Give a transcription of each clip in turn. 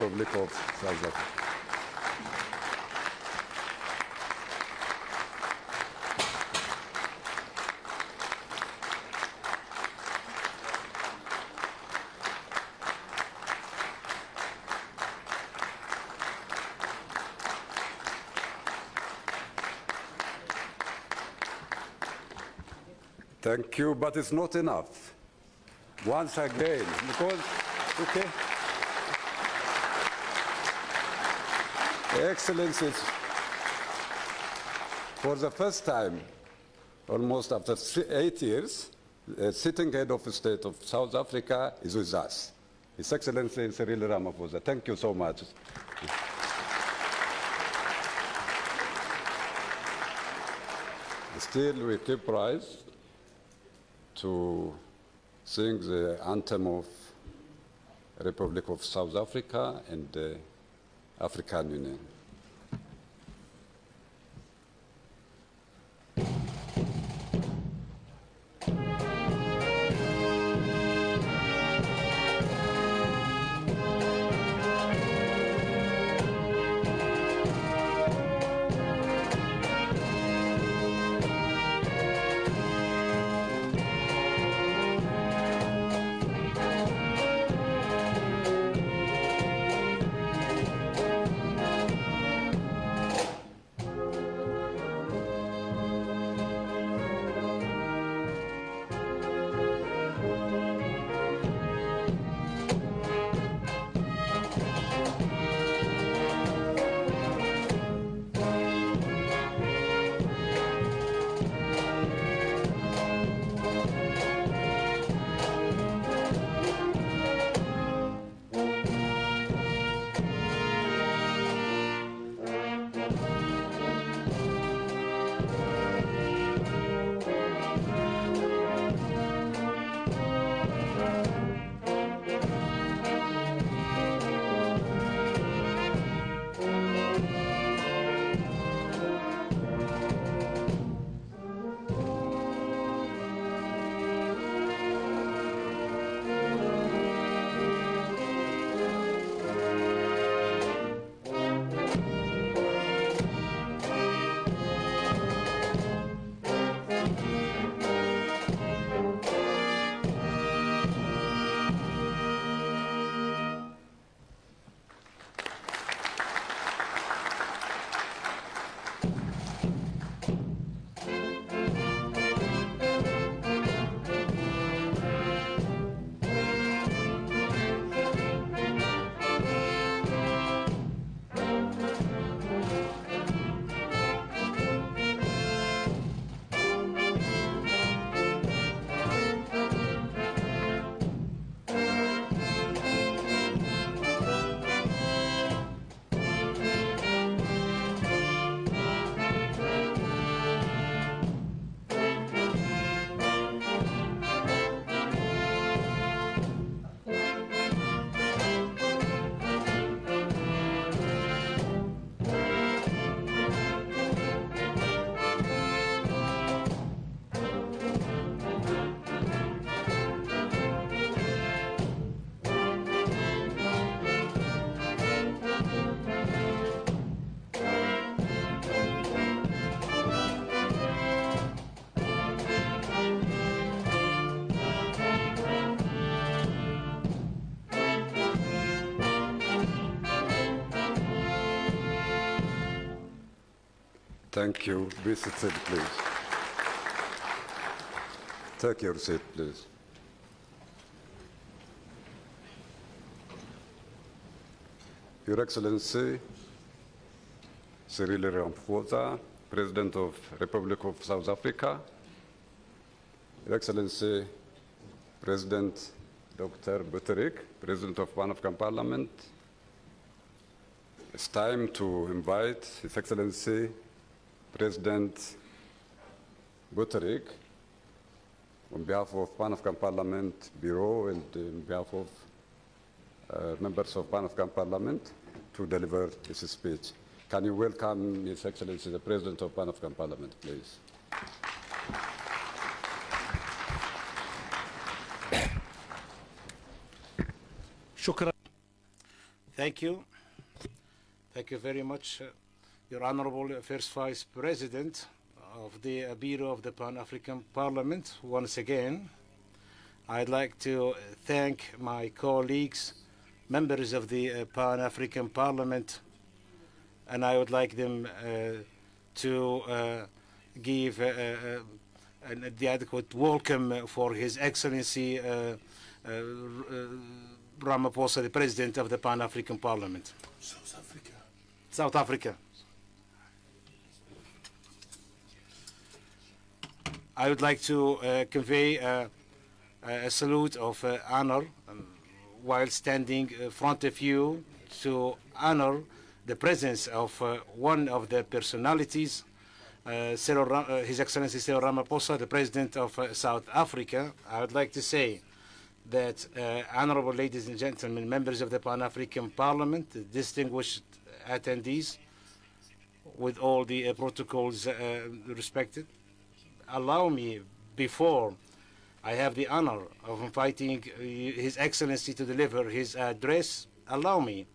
Republic of South Africa. Thank you, but it's not enough. Once again, because, okay. Excellencies, for the first time, almost after 8 years, the sitting head of the state of South Africa is with us. His Excellency Cyril Ramaphosa. Thank you so much. Still, we keep rise to sing the anthem of Republic of South Africa and the African Union. Thank you. Be seated, please. Take your seat, please. Your Excellency, Cyril Ramaphosa, President of Republic of South Africa, Your Excellency, President Dr. Buttigieg, President of Pan-African Parliament, it's time to invite His Excellency, President Buttigieg, on behalf of Pan-African Parliament Bureau and on behalf of members of Pan-African Parliament, to deliver his speech. Can you welcome His Excellency, the President of Pan-African Parliament, please? Shukran. Thank you. Thank you very much, Your Honorable First Vice President of the Bureau of the Pan-African Parliament. Once again, I'd like to thank my colleagues, members of the Pan-African Parliament, and I would like them to give the adequate welcome for His Excellency Ramaphosa, the President of the Pan-African Parliament. South Africa. I would like to convey a salute of honor while standing in front of you to honor the presence of one of the personalities, His Excellency Cyril Ramaphosa, the President of South Africa. I would like to say that, honorable ladies and gentlemen, members of the Pan-African Parliament, distinguished attendees, with all the protocols respected, allow me, before I have the honor of inviting His Excellency to deliver his address, allow me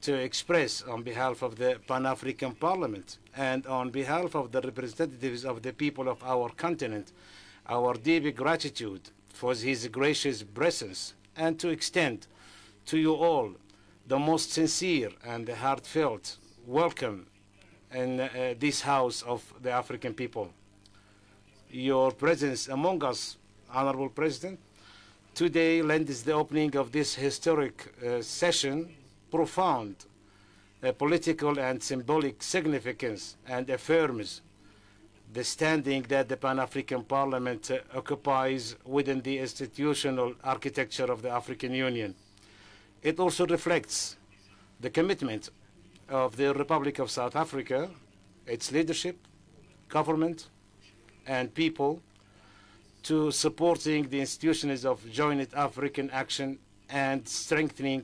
to express on behalf of the Pan-African Parliament and on behalf of the representatives of the people of our continent our deep gratitude for his gracious presence, and to extend to you all the most sincere and heartfelt welcome in this house of the African people. Your presence among us, Honorable President, today lends the opening of this historic session profound political and symbolic significance, and affirms the standing that the Pan-African Parliament occupies within the institutional architecture of the African Union. It also reflects the commitment of the Republic of South Africa, its leadership, government, and people to supporting the institutions of joint African action and strengthening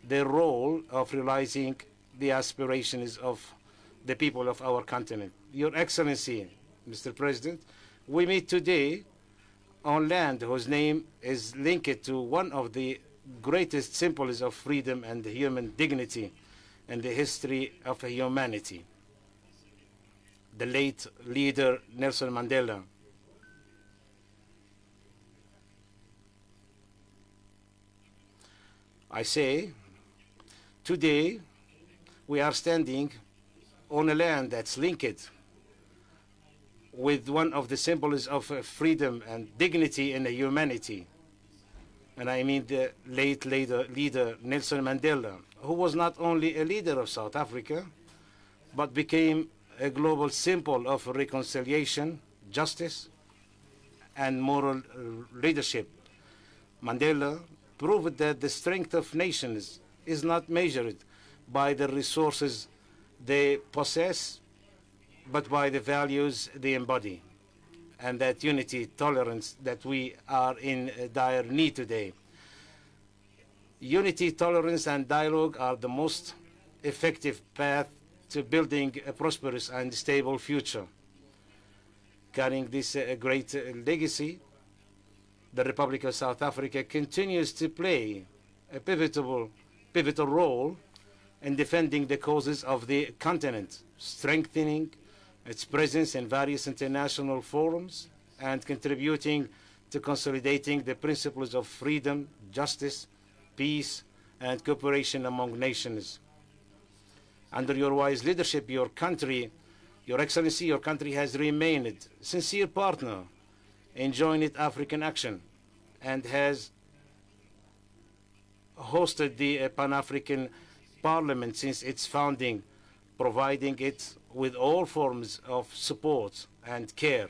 the role of realizing the aspirations of the people of our continent. Your Excellency, Mr. President, we meet today on land whose name is linked to one of the greatest symbols of freedom and human dignity in the history of humanity, the late leader Nelson Mandela. I say, today we are standing on a land that's linked with one of the symbols of freedom and dignity in humanity. And I mean the late leader Nelson Mandela, who was not only a leader of South Africa, but became a global symbol of reconciliation, justice, and moral leadership. Mandela proved that the strength of nations is not measured by the resources they possess, but by the values they embody, and that unity, tolerance that we are in dire need today. Unity, tolerance, and dialogue are the most effective path to building a prosperous and stable future. Carrying this great legacy, the Republic of South Africa continues to play a pivotal role in defending the causes of the continent, strengthening its presence in various international forums, and contributing to consolidating the principles of freedom, justice, peace, and cooperation among nations. Under your wise leadership, your country, Your Excellency, your country has remained a sincere partner in joint African action and has hosted the Pan-African Parliament since its founding, providing it with all forms of support and care,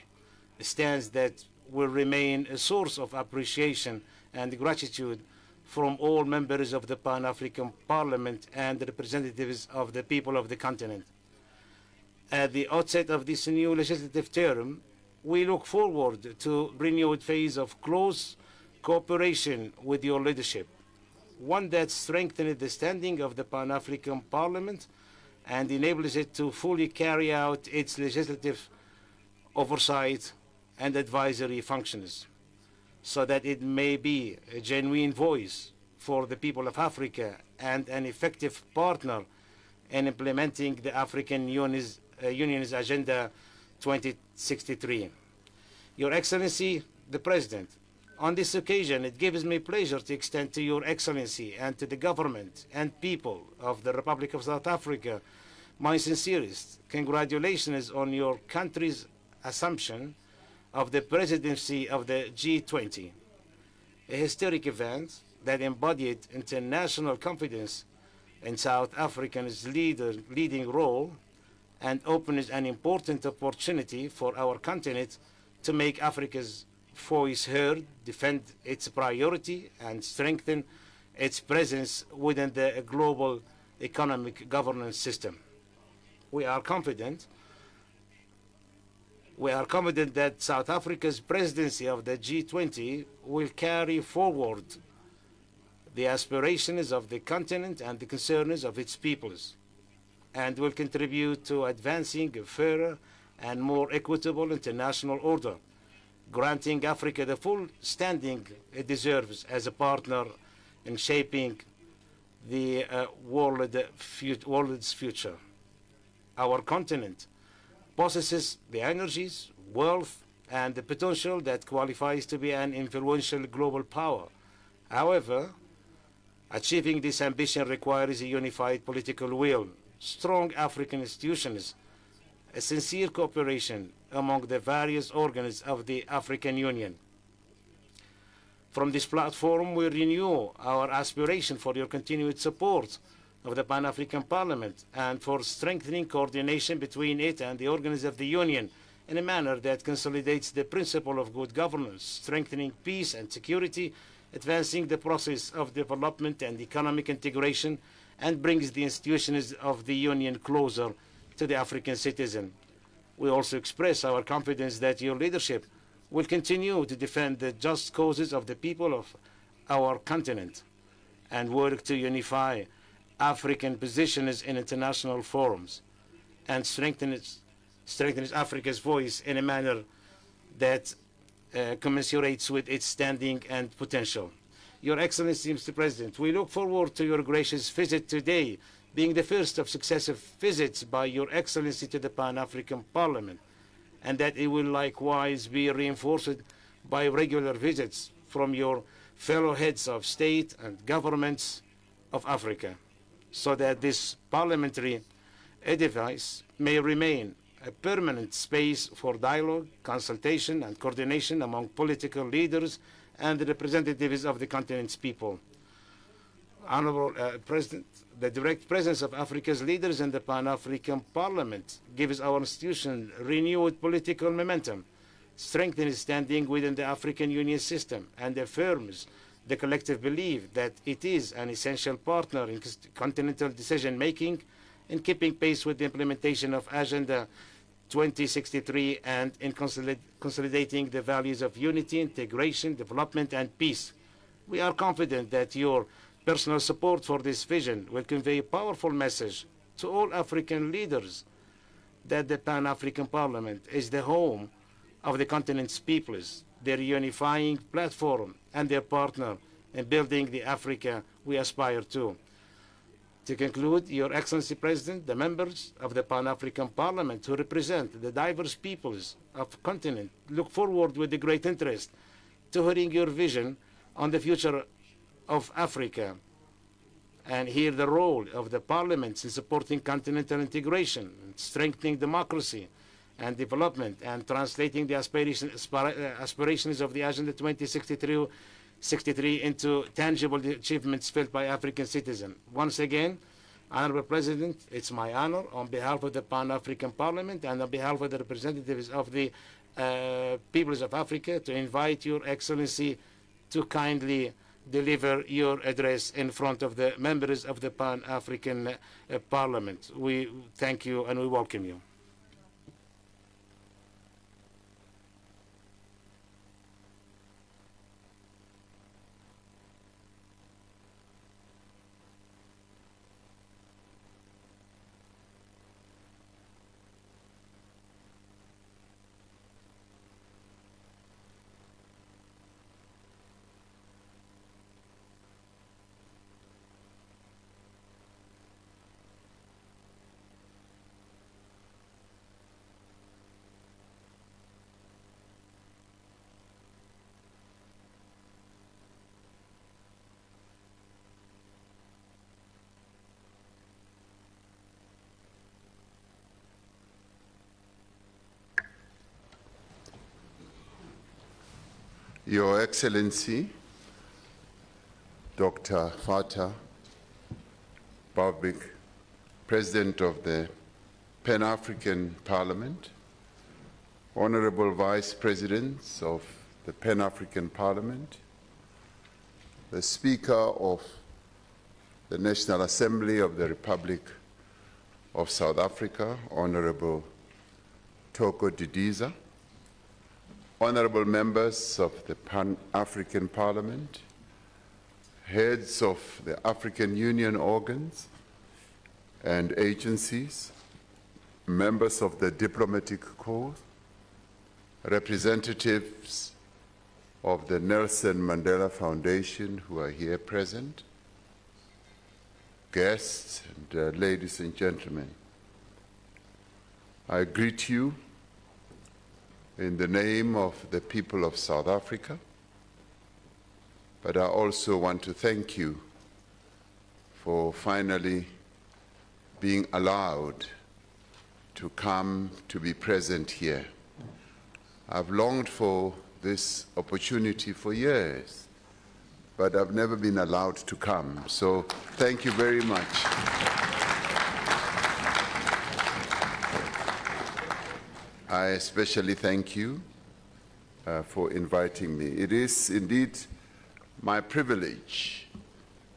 a stance that will remain a source of appreciation and gratitude from all members of the Pan-African Parliament and representatives of the people of the continent. At the outset of this new legislative term, we look forward to a renewed phase of close cooperation with your leadership, one that strengthens the standing of the Pan-African Parliament and enables it to fully carry out its legislative oversight and advisory functions, so that it may be a genuine voice for the people of Africa and an effective partner in implementing the African Union's Agenda 2063. Your Excellency, the President, on this occasion, it gives me pleasure to extend to Your Excellency and to the government and people of the Republic of South Africa my sincerest congratulations on your country's assumption of the presidency of the G20, a historic event that embodied international confidence in South Africa's leading role and opens an important opportunity for our continent to make Africa's voice heard, defend its priority, and strengthen its presence within the global economic governance system. We are confident that South Africa's presidency of the G20 will carry forward the aspirations of the continent and the concerns of its peoples, and will contribute to advancing a fairer and more equitable international order, granting Africa the full standing it deserves as a partner in shaping the world's future. Our continent possesses the energies, wealth, and the potential that qualifies to be an influential global power. However, achieving this ambition requires a unified political will, strong African institutions, a sincere cooperation among the various organs of the African Union. From this platform, we renew our aspiration for your continued support of the Pan-African Parliament and for strengthening coordination between it and the organs of the Union in a manner that consolidates the principle of good governance, strengthening peace and security, advancing the process of development and economic integration, and brings the institutions of the Union closer to the African citizen. We also express our confidence that your leadership will continue to defend the just causes of the people of our continent and work to unify African positions in international forums and strengthens Africa's voice in a manner that commensurates with its standing and potential. Your Excellency, Mr. President, we look forward to your gracious visit today, being the first of successive visits by Your Excellency to the Pan-African Parliament, and that it will likewise be reinforced by regular visits from your fellow heads of state and governments of Africa, so that this parliamentary edifice may remain a permanent space for dialogue, consultation, and coordination among political leaders and the representatives of the continent's people. Honorable President, the direct presence of Africa's leaders in the Pan-African Parliament gives our institution renewed political momentum, strengthens standing within the African Union system, and affirms the collective belief that it is an essential partner in continental decision-making, in keeping pace with the implementation of Agenda 2063 and in consolidating the values of unity, integration, development, and peace. We are confident that your personal support for this vision will convey a powerful message to all African leaders that the Pan-African Parliament is the home of the continent's peoples, their unifying platform, and their partner in building the Africa we aspire to. To conclude, Your Excellency President, the members of the Pan-African Parliament who represent the diverse peoples of the continent look forward with a great interest to hearing your vision on the future of Africa and hear the role of the parliaments in supporting continental integration, strengthening democracy and development, and translating the aspirations of the Agenda 2063 into tangible achievements felt by African citizens. Once again, Honorable President, it's my honor on behalf of the Pan-African Parliament and on behalf of the representatives of the peoples of Africa to invite Your Excellency to kindly deliver your address in front of the members of the Pan-African Parliament. We thank you and we welcome you. Your Excellency, Dr. Fatah Bawbik, President of the Pan-African Parliament, Honorable Vice Presidents of the Pan-African Parliament, the Speaker of the National Assembly of the Republic of South Africa, Honorable Toko Didiza, honorable members of the Pan-African Parliament, heads of the African Union organs and agencies, members of the diplomatic corps, representatives of the Nelson Mandela Foundation who are here present, guests, and ladies and gentlemen. I greet you in the name of the people of South Africa, but I also want to thank you for finally being allowed to come to be present here. I've longed for this opportunity for years, but I've never been allowed to come. So thank you very much. I especially thank you for inviting me. It is indeed my privilege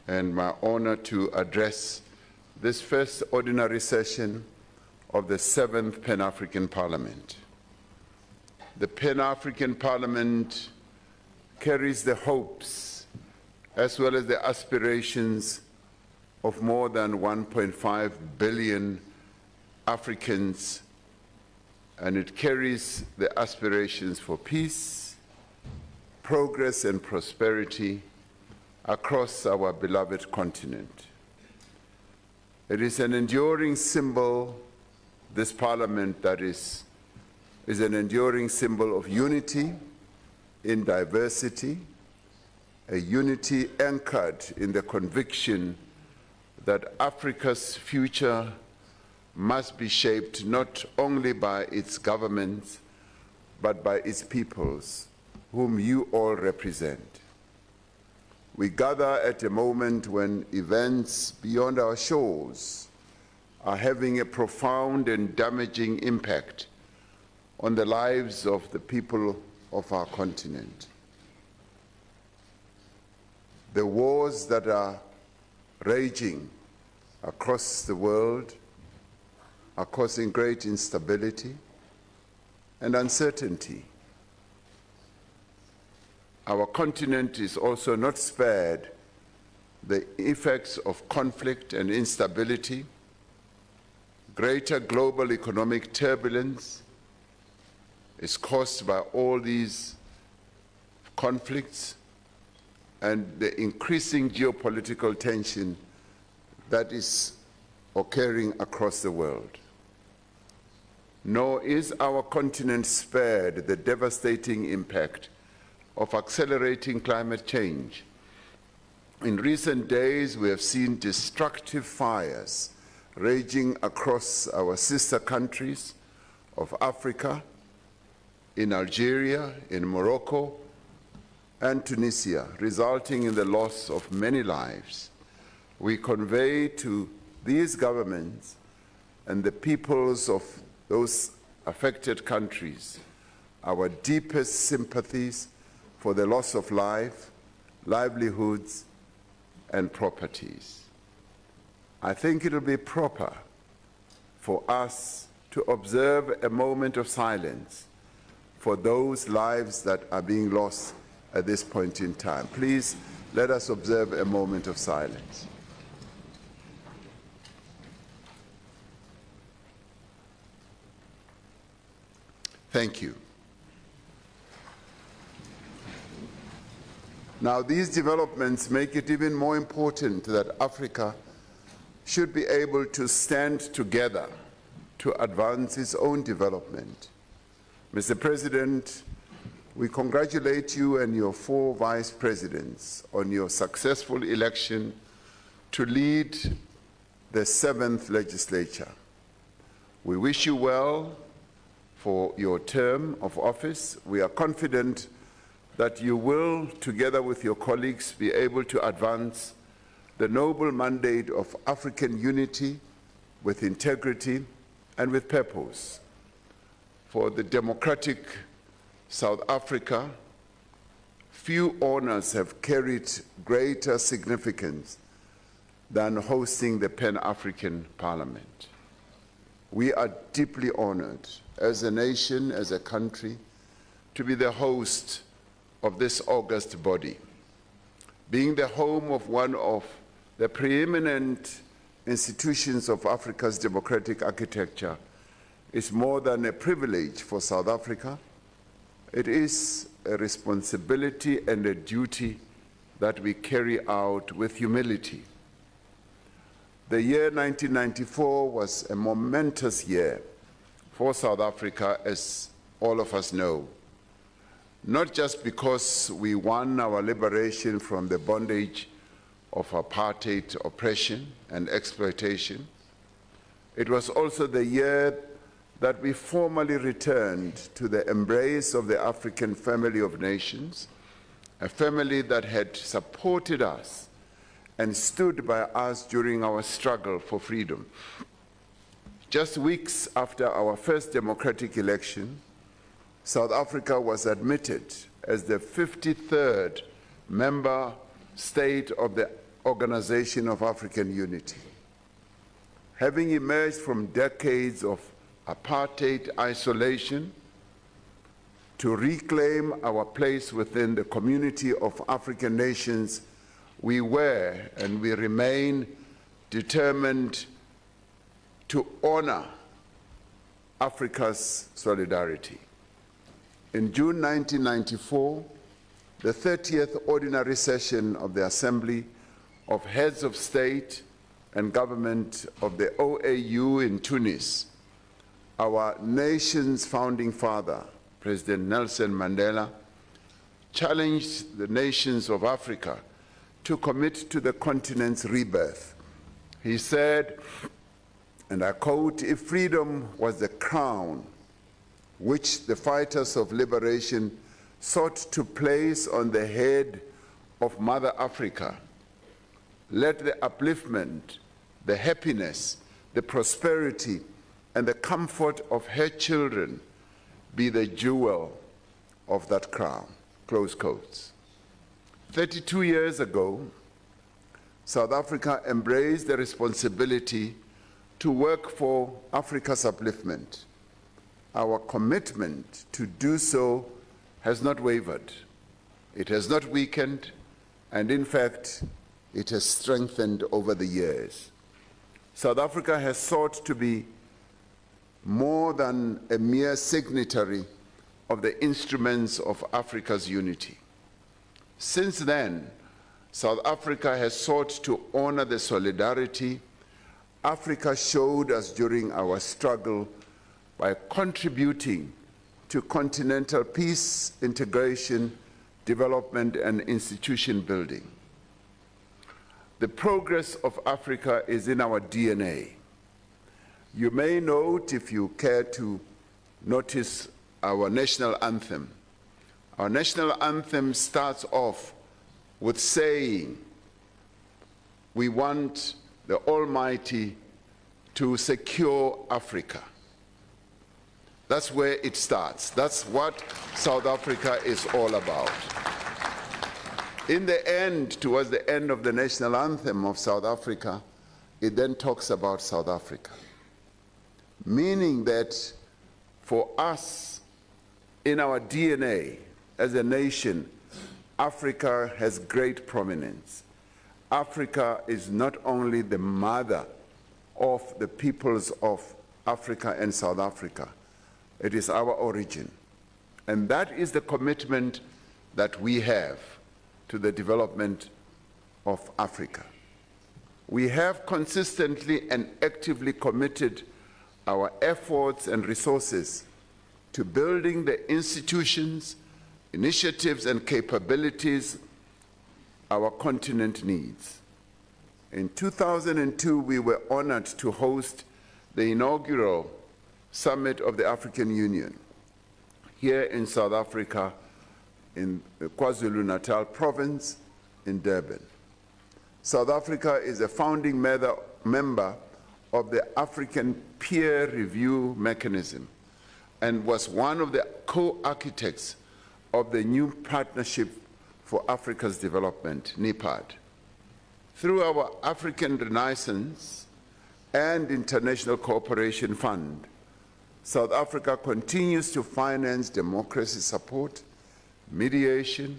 and my honor to address this first ordinary session of the 7th Pan-African Parliament. The Pan-African Parliament carries the hopes as well as the aspirations of more than 1.5 billion Africans, and it carries the aspirations for peace, progress, and prosperity across our beloved continent. It is an enduring symbol, this Parliament, that is an enduring symbol of unity in diversity, a unity anchored in the conviction that Africa's future must be shaped not only by its governments, but by its peoples, whom you all represent. We gather at a moment when events beyond our shores are having a profound and damaging impact on the lives of the people of our continent. The wars that are raging across the world are causing great instability and uncertainty. Our continent is also not spared the effects of conflict and instability, greater global economic turbulence is caused by all these conflicts and the increasing geopolitical tension that is occurring across the world. Nor is our continent spared the devastating impact of accelerating climate change. In recent days, we have seen destructive fires raging across our sister countries of Africa, in Algeria, in Morocco, and Tunisia, resulting in the loss of many lives. We convey to these governments and the peoples of those affected countries our deepest sympathies for the loss of life, livelihoods, and properties. I think it will be proper for us to observe a moment of silence for those lives that are being lost at this point in time. Please, let us observe a moment of silence. Thank you. Now, these developments make it even more important that Africa should be able to stand together to advance its own development. Mr. President, we congratulate you and your 4 vice presidents on your successful election to lead the 7th legislature. We wish you well for your term of office. We are confident that you will, together with your colleagues, be able to advance the noble mandate of African unity with integrity and with purpose. For the democratic South Africa, few honors have carried greater significance than hosting the Pan-African Parliament. We are deeply honored as a nation, as a country, to be the host of this august body. Being the home of one of the preeminent institutions of Africa's democratic architecture is more than a privilege for South Africa. It is a responsibility and a duty that we carry out with humility. The year 1994 was a momentous year for South Africa, as all of us know. Not just because we won our liberation from the bondage of apartheid oppression and exploitation. It was also the year that we formally returned to the embrace of the African family of nations, a family that had supported us and stood by us during our struggle for freedom. Just weeks after our first democratic election, South Africa was admitted as the 53rd member state of the Organization of African Unity. Having emerged from decades of apartheid isolation to reclaim our place within the community of African nations, we were and we remain determined to honor Africa's solidarity. In June 1994, the 30th Ordinary Session of the Assembly of Heads of State and Government of the OAU in Tunis, our nation's founding father, President Nelson Mandela, challenged the nations of Africa to commit to the continent's rebirth. He said, and I quote, "If freedom was the crown which the fighters of liberation sought to place on the head of Mother Africa, let the upliftment, the happiness, the prosperity, and the comfort of her children be the jewel of that crown," close quotes. 32 years ago, South Africa embraced the responsibility to work for Africa's upliftment. Our commitment to do so has not wavered. It has not weakened, and in fact, it has strengthened over the years. South Africa has sought to be more than a mere signatory of the instruments of Africa's unity. Since then, South Africa has sought to honor the solidarity Africa showed us during our struggle by contributing to continental peace, integration, development, and institution building. The progress of Africa is in our DNA. You may note, if you care to notice, our national anthem. Our national anthem starts off with saying, we want the Almighty to secure Africa. That's where it starts. That's what South Africa is all about. In the end, towards the end of the national anthem of South Africa, it then talks about South Africa, meaning that for us, in our DNA as a nation, Africa has great prominence. Africa is not only the mother of the peoples of Africa and South Africa, it is our origin. And that is the commitment that we have to the development of Africa. We have consistently and actively committed our efforts and resources to building the institutions, initiatives, and capabilities our continent needs. In 2002, we were honored to host the inaugural Summit of the African Union here in South Africa in the KwaZulu-Natal province in Durban. South Africa is a founding member of the African Peer Review Mechanism and was one of the co-architects of the new Partnership for Africa's Development, NEPAD. Through our African Renaissance and International Cooperation Fund, South Africa continues to finance democracy support, mediation,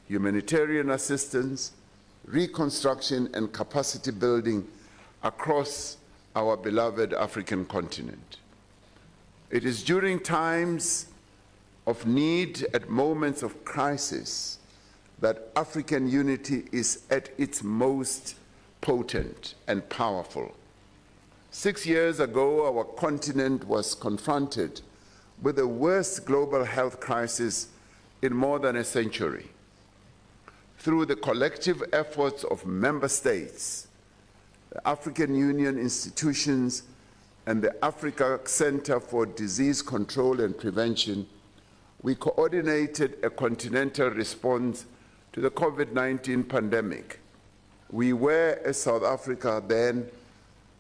humanitarian assistance, reconstruction, and capacity building across our beloved African continent. It is during times of need, at moments of crisis, that African unity is at its most potent and powerful. 6 years ago, our continent was confronted with the worst global health crisis in more than a century. Through the collective efforts of member states, the African Union institutions, and the Africa Center for Disease Control and Prevention, we coordinated a continental response to the COVID-19 pandemic. We were, as South Africa then,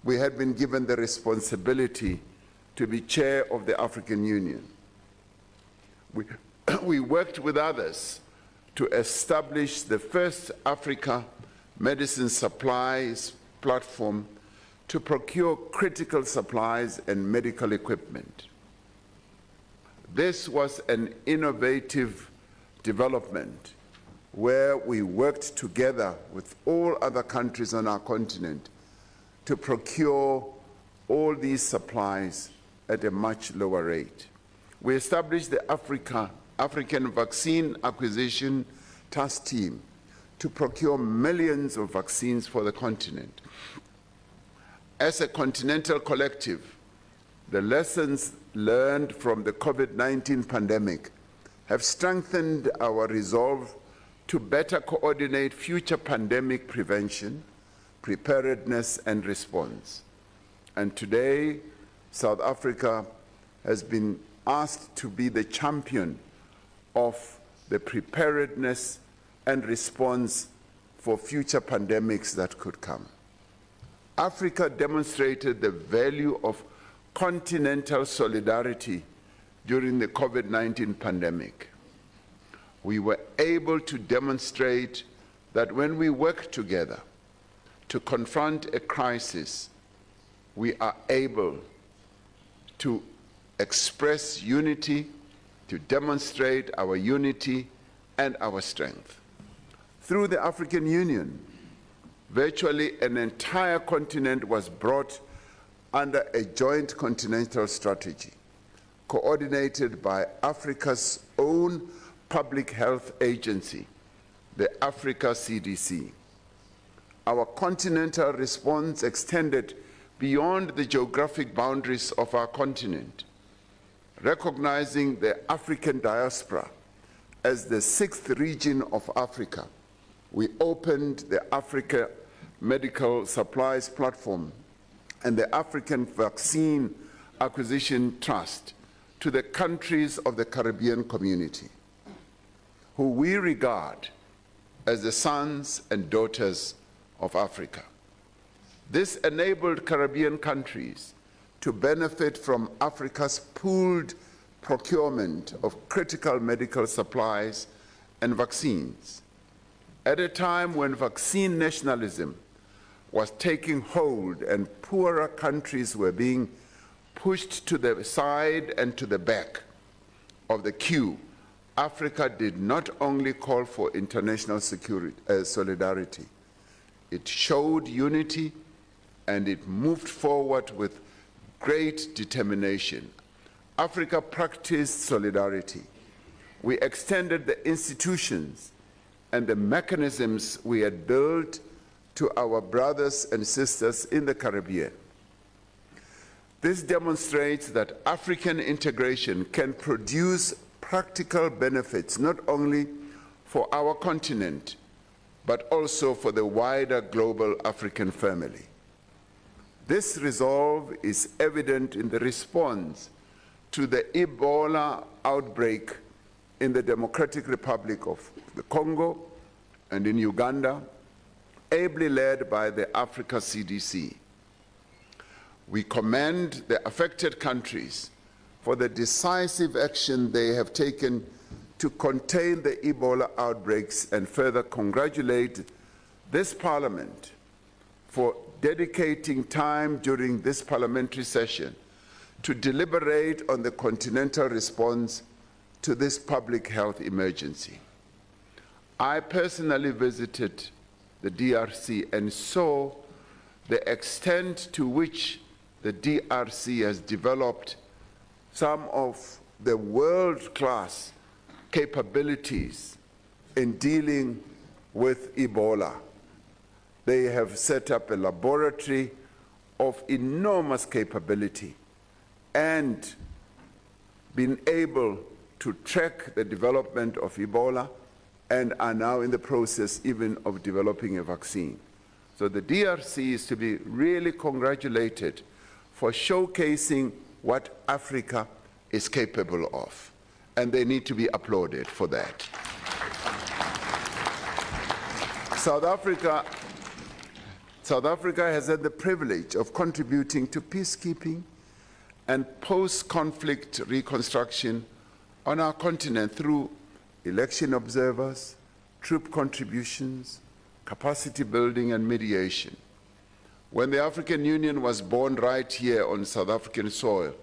we had been given the responsibility to be chair of the African Union. We worked with others to establish the first Africa medicine supplies platform to procure critical supplies and medical equipment. This was an innovative development where we worked together with all other countries on our continent to procure all these supplies at a much lower rate. We established the African Vaccine Acquisition Task Team to procure millions of vaccines for the continent. As a continental collective, the lessons learned from the COVID-19 pandemic have strengthened our resolve to better coordinate future pandemic prevention, preparedness, and response. And today, South Africa has been asked to be the champion of the preparedness and response for future pandemics that could come. Africa demonstrated the value of continental solidarity during the COVID-19 pandemic. We were able to demonstrate that when we work together to confront a crisis, we are able to express unity, to demonstrate our unity and our strength. Through the African Union, virtually an entire continent was brought under a joint continental strategy, coordinated by Africa's own public health agency, the Africa CDC. Our continental response extended beyond the geographic boundaries of our continent, recognizing the African diaspora as the sixth region of Africa. We opened the Africa Medical Supplies Platform and the African Vaccine Acquisition Trust to the countries of the Caribbean community, who we regard as the sons and daughters of Africa. This enabled Caribbean countries to benefit from Africa's pooled procurement of critical medical supplies and vaccines. At a time when vaccine nationalism was taking hold and poorer countries were being pushed to the side and to the back of the queue, Africa did not only call for international solidarity, it showed unity and it moved forward with great determination. Africa practiced solidarity. We extended the institutions and the mechanisms we had built to our brothers and sisters in the Caribbean. This demonstrates that African integration can produce practical benefits not only for our continent, but also for the wider global African family. This resolve is evident in the response to the Ebola outbreak in the Democratic Republic of the Congo and in Uganda, ably led by the Africa CDC. We commend the affected countries for the decisive action they have taken to contain the Ebola outbreaks and further congratulate this Parliament for dedicating time during this parliamentary session to deliberate on the continental response to this public health emergency. I personally visited the DRC and saw the extent to which the DRC has developed some of the world-class capabilities in dealing with Ebola. They have set up a laboratory of enormous capability and been able to track the development of Ebola and are now in the process even of developing a vaccine. So the DRC is to be really congratulated for showcasing what Africa is capable of, and they need to be applauded for that. South Africa has had the privilege of contributing to peacekeeping and post-conflict reconstruction on our continent through election observers, troop contributions, capacity building, and mediation. When the African Union was born right here on South African soil,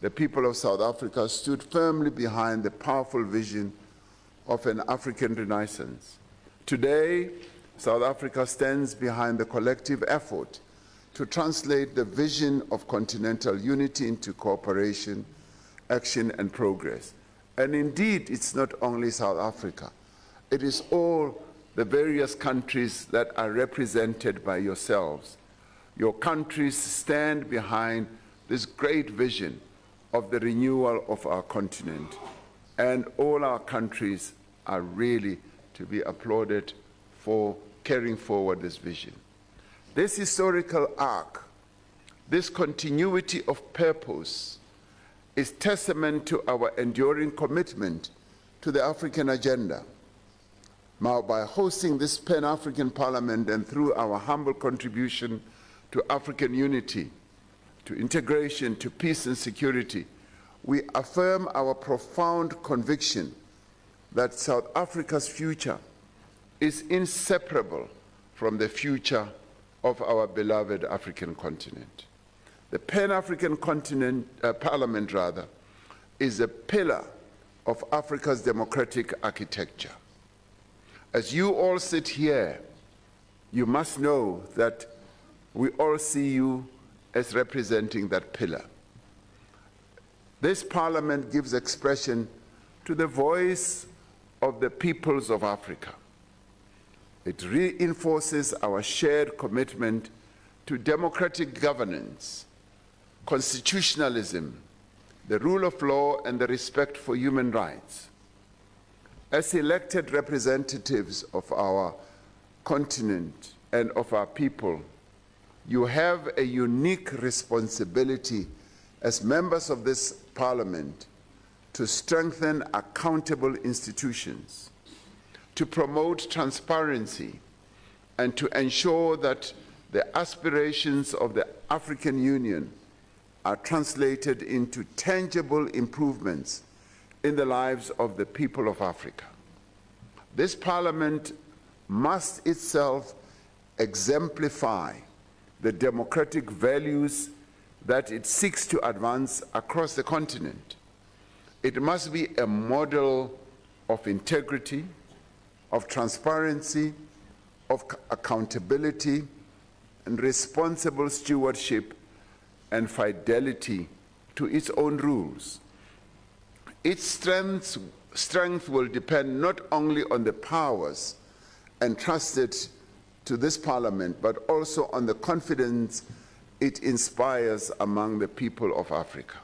the people of South Africa stood firmly behind the powerful vision of an African Renaissance. Today, South Africa stands behind the collective effort to translate the vision of continental unity into cooperation, action, and progress. And indeed, it's not only South Africa. It is all the various countries that are represented by yourselves. Your countries stand behind this great vision of the renewal of our continent. And all our countries are really to be applauded for carrying forward this vision. This historical arc, this continuity of purpose, is testament to our enduring commitment to the African agenda. Now, by hosting this Pan-African Parliament and through our humble contribution to African unity, to integration, to peace and security, we affirm our profound conviction that South Africa's future is inseparable from the future of our beloved African continent. The Pan-African Parliament, is a pillar of Africa's democratic architecture. As you all sit here, you must know that we all see you as representing that pillar. This Parliament gives expression to the voice of the peoples of Africa. It reinforces our shared commitment to democratic governance, constitutionalism, the rule of law, and the respect for human rights. As elected representatives of our continent and of our people, you have a unique responsibility as members of this Parliament to strengthen accountable institutions, to promote transparency, and to ensure that the aspirations of the African Union are translated into tangible improvements in the lives of the people of Africa. This Parliament must itself exemplify the democratic values that it seeks to advance across the continent. It must be a model of integrity, of transparency, of accountability, and responsible stewardship and fidelity to its own rules. Its strength will depend not only on the powers entrusted to this Parliament, but also on the confidence it inspires among the people of Africa.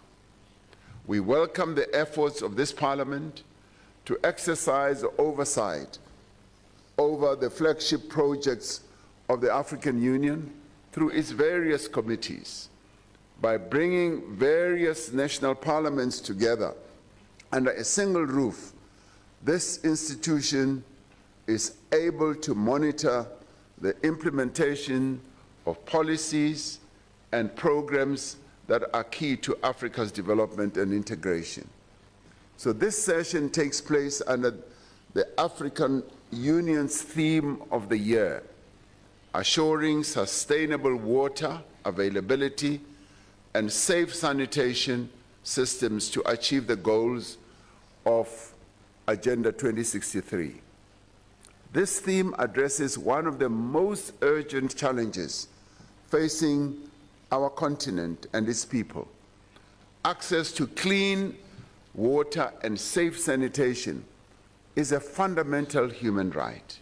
We welcome the efforts of this Parliament to exercise oversight over the flagship projects of the African Union through its various committees. By bringing various national parliaments together under a single roof, this institution is able to monitor the implementation of policies and programs that are key to Africa's development and integration. So this session takes place under the African Union's theme of the year, assuring sustainable water availability and safe sanitation systems to achieve the goals of Agenda 2063. This theme addresses one of the most urgent challenges facing our continent and its people. Access to clean water and safe sanitation is a fundamental human right.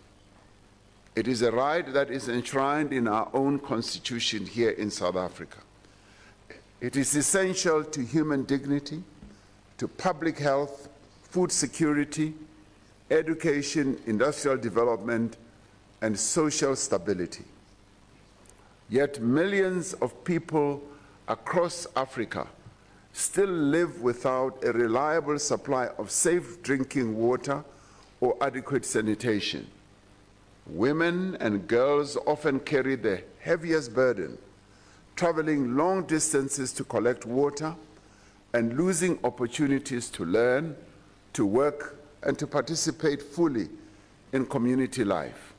It is a right that is enshrined in our own constitution here in South Africa. It is essential to human dignity, to public health, food security, education, industrial development, and social stability. Yet millions of people across Africa still live without a reliable supply of safe drinking water or adequate sanitation. Women and girls often carry the heaviest burden, traveling long distances to collect water and losing opportunities to learn, to work, and to participate fully in community life.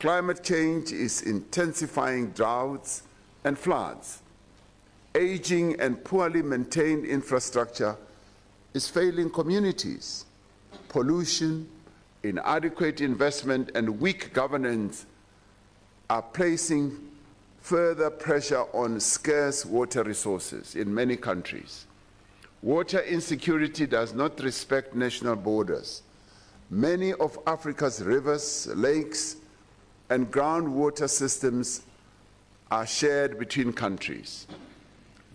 Climate change is intensifying droughts and floods. Aging and poorly maintained infrastructure is failing communities. Pollution, inadequate investment, and weak governance are placing further pressure on scarce water resources in many countries. Water insecurity does not respect national borders. Many of Africa's rivers, lakes, and groundwater systems are shared between countries.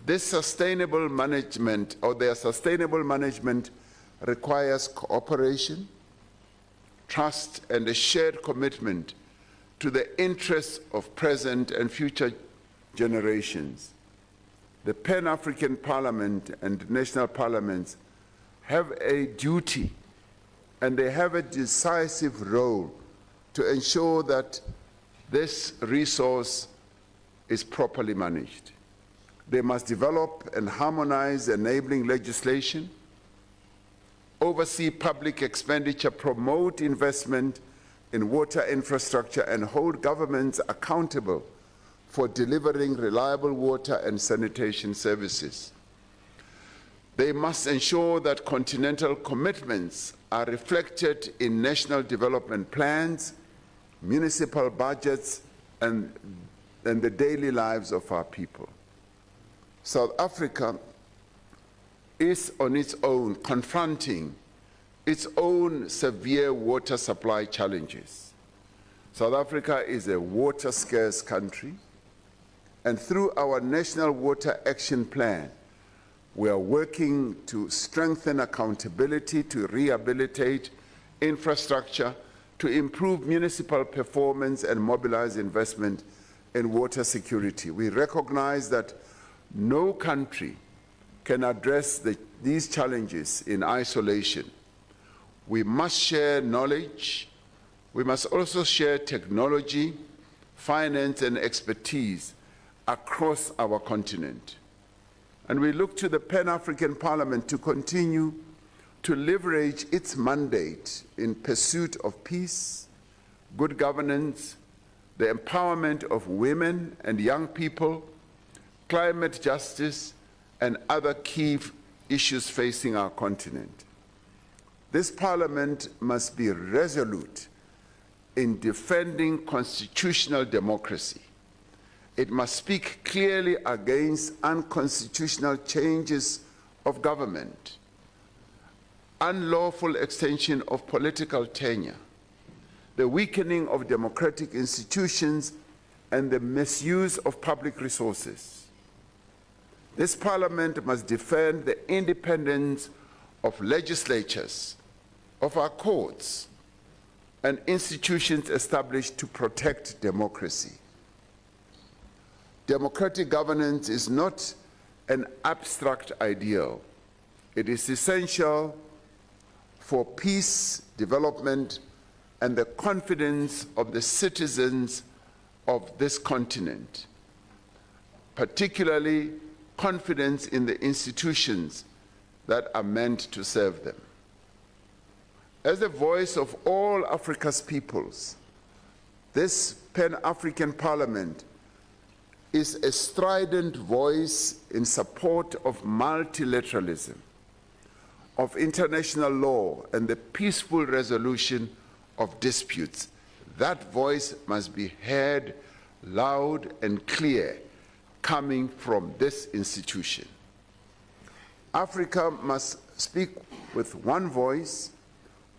This sustainable management, or their sustainable management, requires cooperation, trust, and a shared commitment to the interests of present and future generations. The Pan-African Parliament and national parliaments have a duty and they have a decisive role to ensure that this resource is properly managed. They must develop and harmonize enabling legislation, oversee public expenditure, promote investment in water infrastructure, and hold governments accountable for delivering reliable water and sanitation services. They must ensure that continental commitments are reflected in national development plans, municipal budgets, and the daily lives of our people. South Africa is on its own confronting its own severe water supply challenges. South Africa is a water-scarce country, and through our National Water Action Plan, we are working to strengthen accountability, to rehabilitate infrastructure, to improve municipal performance and mobilize investment in water security. We recognize that no country can address these challenges in isolation. We must share knowledge. We must also share technology, finance, and expertise across our continent. And we look to the Pan-African Parliament to continue to leverage its mandate in pursuit of peace, good governance, the empowerment of women and young people, climate justice, and other key issues facing our continent. This Parliament must be resolute in defending constitutional democracy. It must speak clearly against unconstitutional changes of government, unlawful extension of political tenure, the weakening of democratic institutions, and the misuse of public resources. This Parliament must defend the independence of legislatures, of our courts, and institutions established to protect democracy. Democratic governance is not an abstract ideal. It is essential for peace, development, and the confidence of the citizens of this continent, particularly confidence in the institutions that are meant to serve them. As the voice of all Africa's peoples, this Pan-African Parliament is a strident voice in support of multilateralism, of international law, and the peaceful resolution of disputes. That voice must be heard loud and clear coming from this institution. Africa must speak with one voice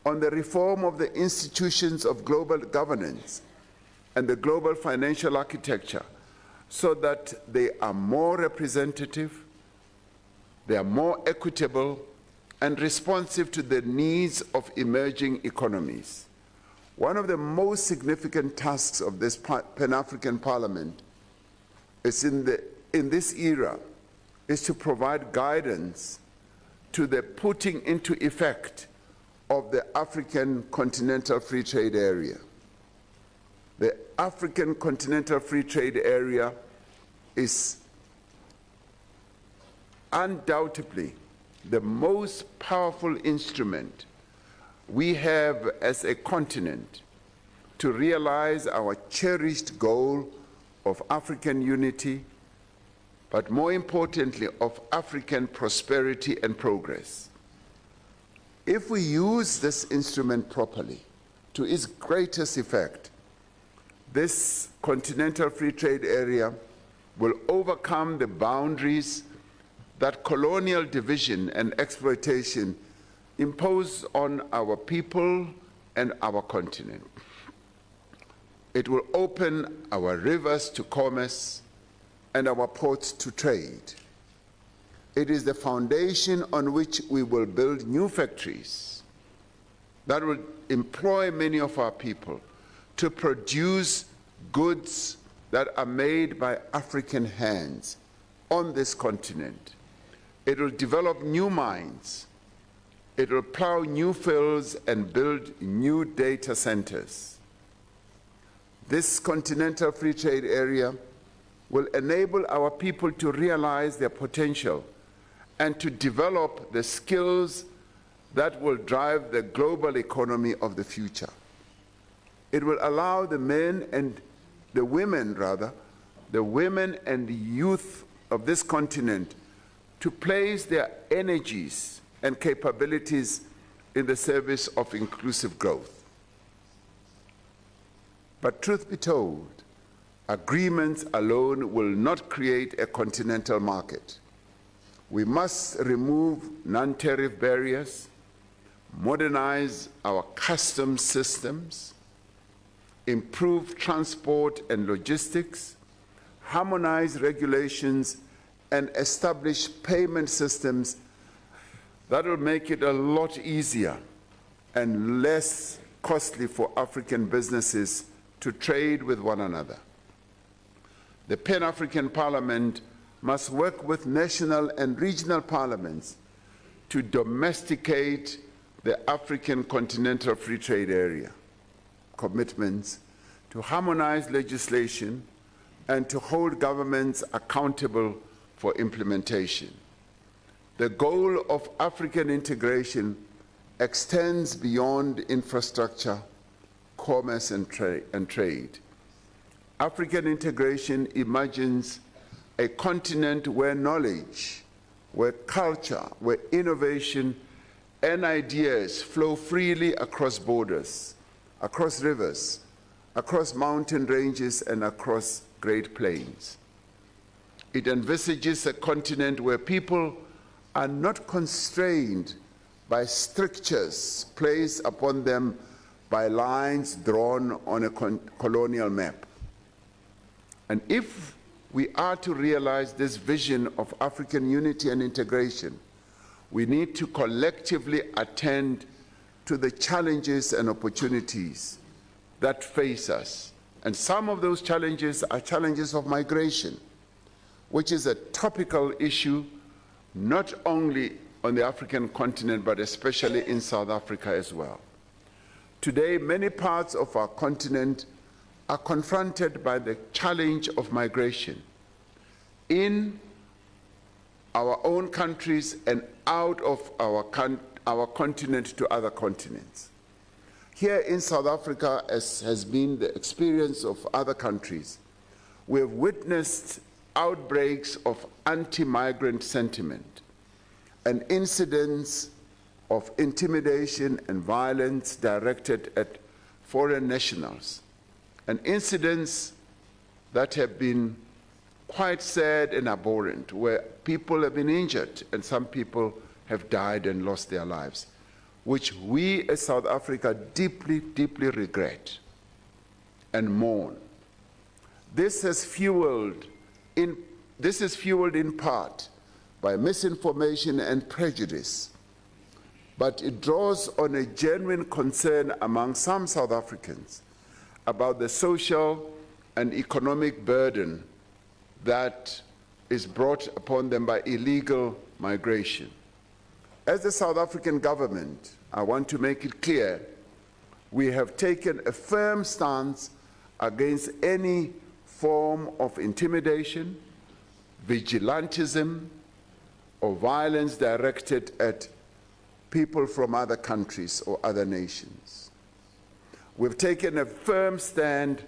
on the reform of the institutions of global governance and the global financial architecture so that they are more representative, they are more equitable, and responsive to the needs of emerging economies. One of the most significant tasks of this Pan-African Parliament is in this era is to provide guidance to the putting into effect of the African Continental Free Trade Area. The African Continental Free Trade Area is undoubtedly the most powerful instrument we have as a continent to realize our cherished goal of African unity, but more importantly, of African prosperity and progress. If we use this instrument properly, to its greatest effect, this Continental Free Trade Area will overcome the boundaries that colonial division and exploitation impose on our people and our continent. It will open our rivers to commerce and our ports to trade. It is the foundation on which we will build new factories that will employ many of our people to produce goods that are made by African hands on this continent. It will develop new mines. It will plow new fields and build new data centers. This Continental Free Trade Area will enable our people to realize their potential and to develop the skills that will drive the global economy of the future. It will allow the men and the women, rather, the women and the youth of this continent to place their energies and capabilities in the service of inclusive growth. But truth be told, agreements alone will not create a continental market. We must remove non-tariff barriers, modernize our customs systems, improve transport and logistics, harmonize regulations, and establish payment systems that will make it a lot easier and less costly for African businesses to trade with one another. The Pan-African Parliament must work with national and regional parliaments to domesticate the African Continental Free Trade Area, commitments to harmonize legislation and to hold governments accountable for implementation. The goal of African integration extends beyond infrastructure, commerce, and trade. African integration imagines a continent where knowledge, where culture, where innovation and ideas flow freely across borders, across rivers, across mountain ranges, and across great plains. It envisages a continent where people are not constrained by strictures placed upon them by lines drawn on a colonial map. And if we are to realize this vision of African unity and integration, we need to collectively attend to the challenges and opportunities that face us. And some of those challenges are challenges of migration, which is a topical issue not only on the African continent, but especially in South Africa as well. Today, many parts of our continent are confronted by the challenge of migration in our own countries and out of our continent to other continents. Here in South Africa, as has been the experience of other countries, we have witnessed outbreaks of anti-migrant sentiment and incidents of intimidation and violence directed at foreign nationals, and incidents that have been quite sad and abhorrent, where people have been injured and some people have died and lost their lives, which we as South Africa deeply, deeply regret and mourn. This is fueled in part by misinformation and prejudice, but it draws on a genuine concern among some South Africans about the social and economic burden that is brought upon them by illegal migration. As the South African government, I want to make it clear, we have taken a firm stance against any form of intimidation, vigilantism, or violence directed at people from other countries or other nations. We've taken a firm stand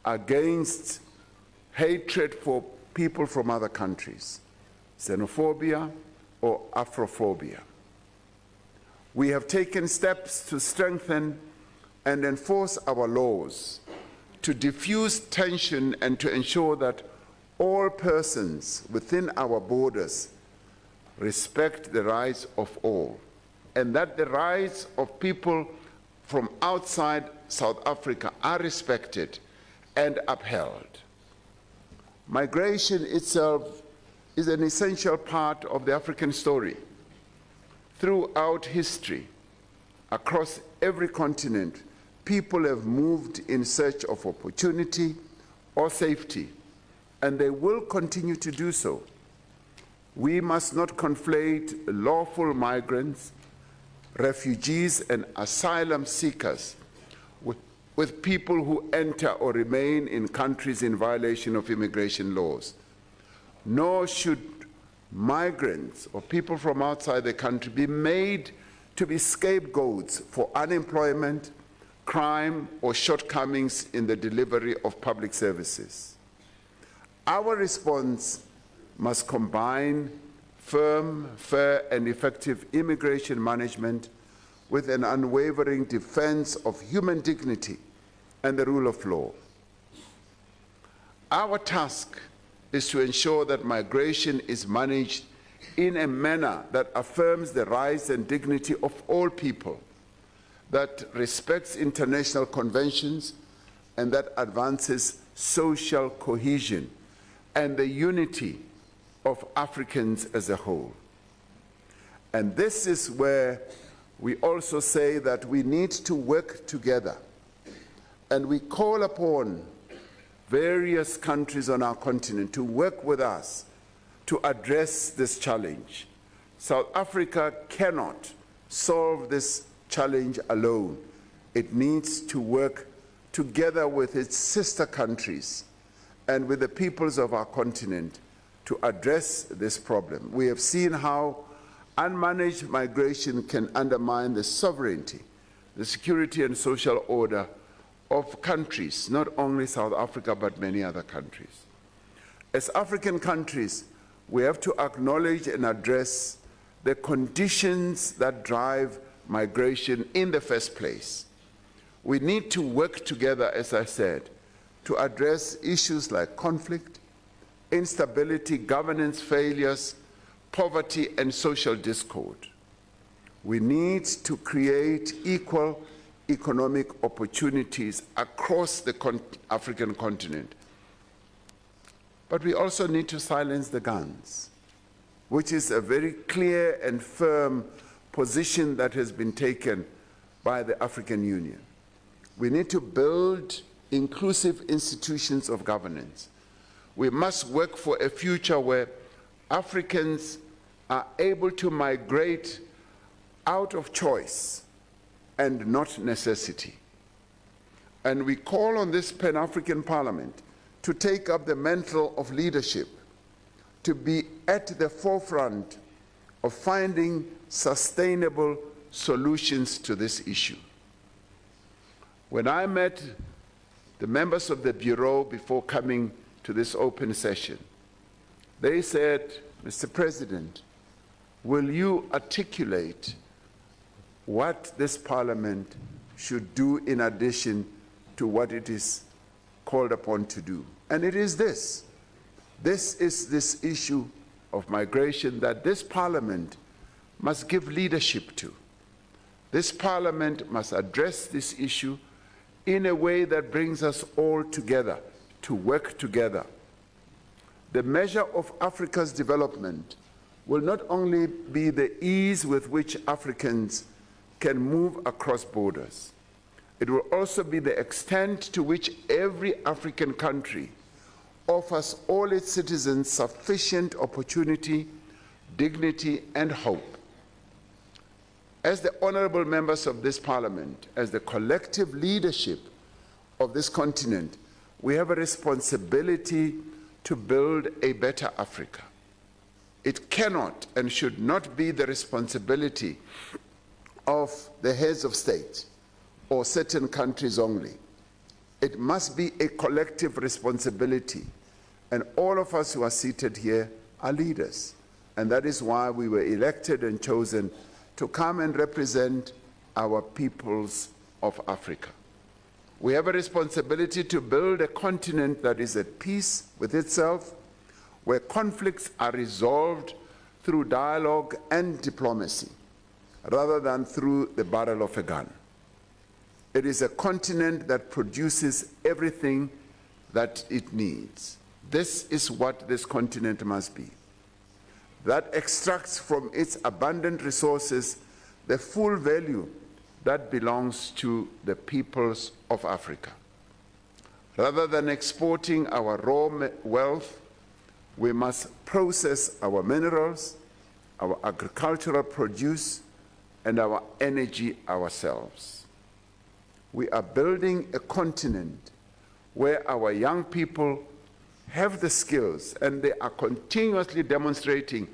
against hatred for people from other countries, xenophobia or Afrophobia. We have taken steps to strengthen and enforce our laws, to diffuse tension and to ensure that all persons within our borders respect the rights of all, and that the rights of people from outside South Africa are respected and upheld. Migration itself is an essential part of the African story. Throughout history, across every continent, people have moved in search of opportunity or safety, and they will continue to do so. We must not conflate lawful migrants, refugees, and asylum seekers with people who enter or remain in countries in violation of immigration laws. Nor should migrants or people from outside the country be made to be scapegoats for unemployment, crime, or shortcomings in the delivery of public services. Our response must combine firm, fair, and effective immigration management with an unwavering defense of human dignity and the rule of law. Our task is to ensure that migration is managed in a manner that affirms the rights and dignity of all people, that respects international conventions, and that advances social cohesion and the unity of Africans as a whole. And this is where we also say that we need to work together, and we call upon various countries on our continent to work with us to address this challenge. South Africa cannot solve this challenge alone. It needs to work together with its sister countries and with the peoples of our continent to address this problem. We have seen how unmanaged migration can undermine the sovereignty, the security and social order of countries, not only South Africa, but many other countries. As African countries, we have to acknowledge and address the conditions that drive migration in the first place. We need to work together, as I said, to address issues like conflict, instability, governance failures, poverty, and social discord. We need to create equal economic opportunities across the African continent. But we also need to silence the guns, which is a very clear and firm position that has been taken by the African Union. We need to build inclusive institutions of governance. We must work for a future where Africans are able to migrate out of choice and not necessity. And we call on this Pan-African Parliament to take up the mantle of leadership, to be at the forefront of finding sustainable solutions to this issue. When I met the members of the Bureau before coming to this open session, they said, Mr. President, will you articulate what this Parliament should do in addition to what it is called upon to do? And it is this. This is this issue of migration that this Parliament must give leadership to. This Parliament must address this issue in a way that brings us all together, to work together. The measure of Africa's development will not only be the ease with which Africans can move across borders, it will also be the extent to which every African country offers all its citizens sufficient opportunity, dignity, and hope. As the honorable members of this Parliament, as the collective leadership of this continent, we have a responsibility to build a better Africa. It cannot and should not be the responsibility of the heads of state or certain countries only. It must be a collective responsibility, and all of us who are seated here are leaders, and that is why we were elected and chosen to come and represent our peoples of Africa. We have a responsibility to build a continent that is at peace with itself, where conflicts are resolved through dialogue and diplomacy, rather than through the barrel of a gun. It is a continent that produces everything that it needs. This is what this continent must be. That extracts from its abundant resources the full value that belongs to the peoples of Africa. Rather than exporting our raw wealth, we must process our minerals, our agricultural produce, and our energy ourselves. We are building a continent where our young people have the skills, and they are continuously demonstrating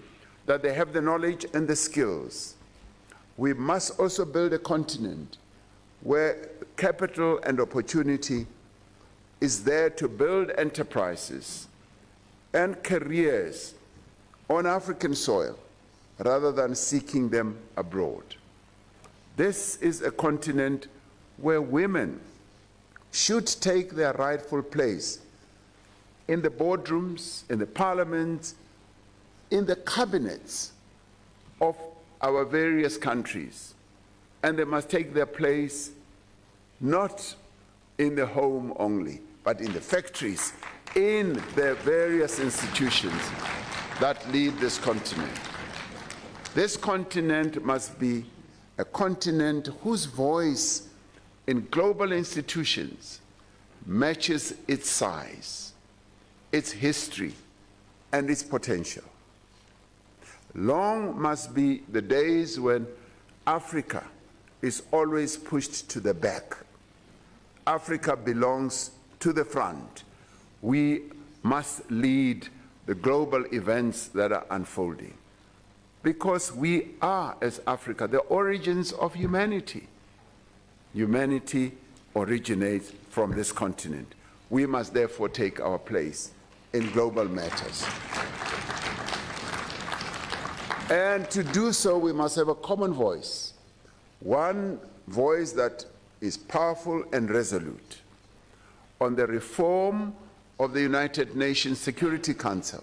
that they have the knowledge and the skills. We must also build a continent where capital and opportunity is there to build enterprises and careers on African soil rather than seeking them abroad. This is a continent where women should take their rightful place in the boardrooms, in the parliaments, in the cabinets of our various countries. And they must take their place not in the home only, but in the factories, in the various institutions that lead this continent. This continent must be a continent whose voice in global institutions matches its size, its history, and its potential. Long must be the days when Africa is always pushed to the back. Africa belongs to the front. We must lead the global events that are unfolding, because we are, as Africa, the origins of humanity. Humanity originates from this continent. We must therefore take our place in global matters. And to do so, we must have a common voice, one voice that is powerful and resolute on the reform of the United Nations Security Council,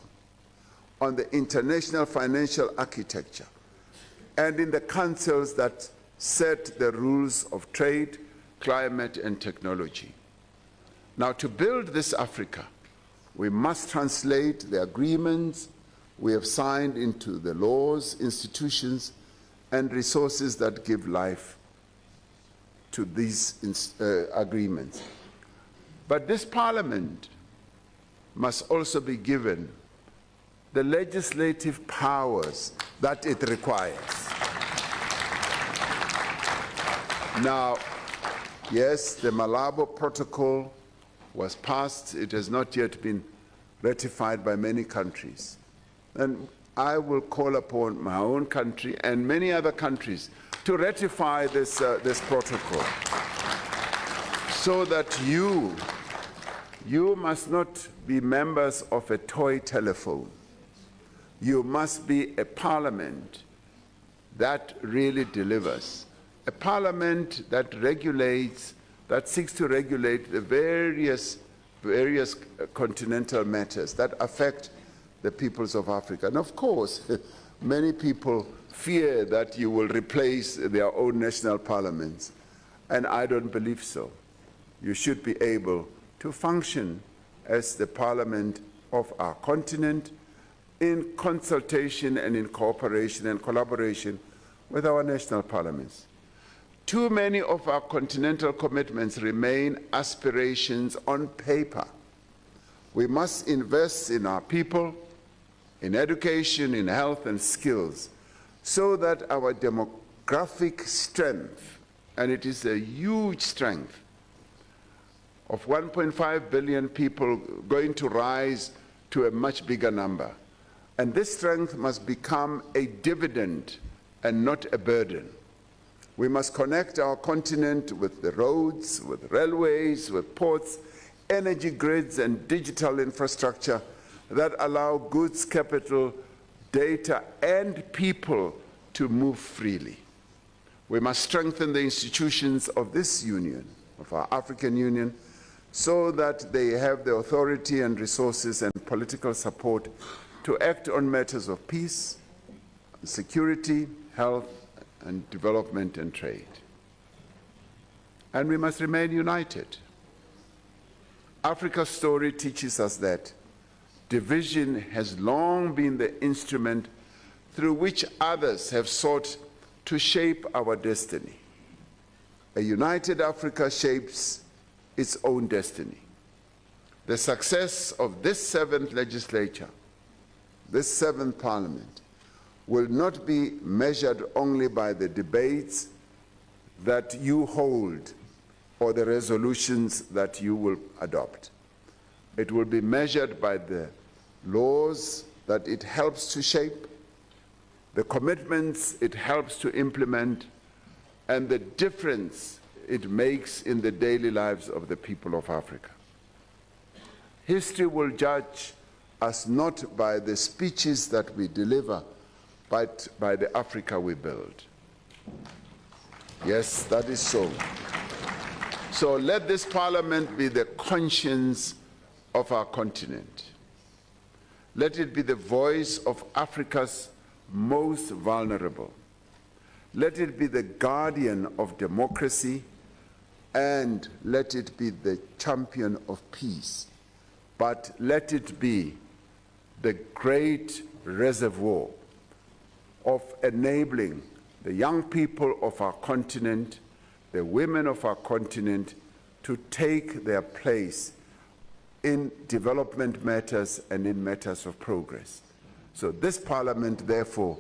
on the international financial architecture, and in the councils that set the rules of trade, climate, and technology. Now, to build this Africa, we must translate the agreements we have signed into the laws, institutions, and resources that give life to these agreements. But this Parliament must also be given the legislative powers that that it requires. Now, yes, the Malabo Protocol was passed. It has not yet been ratified by many countries. And I will call upon my own country and many other countries to ratify this protocol, so that you must not be members of a toy telephone. You must be a parliament that really delivers, a parliament that regulates, that seeks to regulate the various continental matters that affect the peoples of Africa. And of course, many people fear that you will replace their own national parliaments, and I don't believe so. You should be able to function as the parliament of our continent in consultation and in cooperation and collaboration with our national parliaments. Too many of our continental commitments remain aspirations on paper. We must invest in our people, in education, in health and skills, so that our demographic strength, and it is a huge strength, of 1.5 billion people going to rise to a much bigger number. And this strength must become a dividend and not a burden. We must connect our continent with the roads, with railways, with ports, energy grids, and digital infrastructure that allow goods, capital, data, and people to move freely. We must strengthen the institutions of this union, of our African Union, so that they have the authority and resources and political support to act on matters of peace, security, health, and development and trade. And we must remain united. Africa's story teaches us that division has long been the instrument through which others have sought to shape our destiny. A united Africa shapes its own destiny. The success of this 7th legislature, this 7th parliament, will not be measured only by the debates that you hold or the resolutions that you will adopt. It will be measured by the laws that it helps to shape, the commitments it helps to implement, and the difference it makes in the daily lives of the people of Africa. History will judge us not by the speeches that we deliver, but by the Africa we build. Yes, that is so. So let this parliament be the conscience of our continent. Let it be the voice of Africa's most vulnerable. Let it be the guardian of democracy, and let it be the champion of peace. But let it be the great reservoir of enabling the young people of our continent, the women of our continent, to take their place in development matters and in matters of progress. So this parliament, therefore,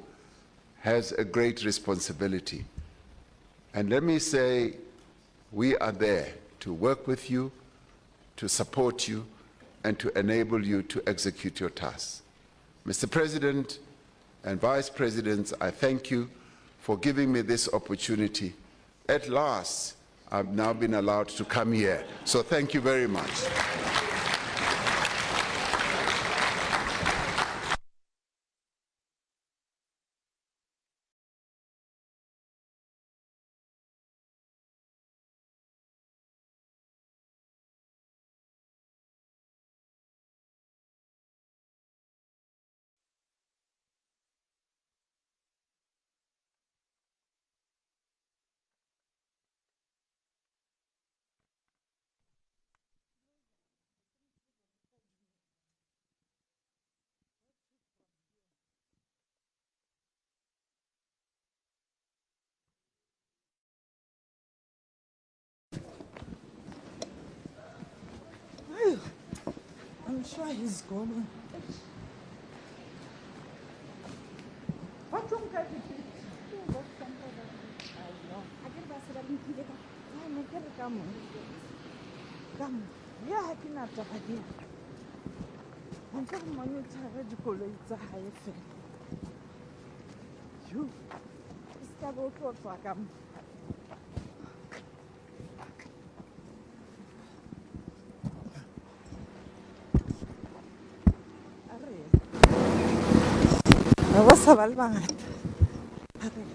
has a great responsibility. And let me say, we are there to work with you, to support you, and to enable you to execute your tasks. Mr. President and Vice Presidents, I thank you for giving me this opportunity. At last, I've now been allowed to come here. So thank you very much. I'm sure he's going. tjhong ka dipitse? Ba hlompha ba ayo a ke re ba se ba lenkile ka ne ke re ka mo ya ha ke na taba ke a ntse re monitore dikoloi tsa hae fela yo ke se ka be o tlo tswa ka mo a re ba sa ba le bangata a re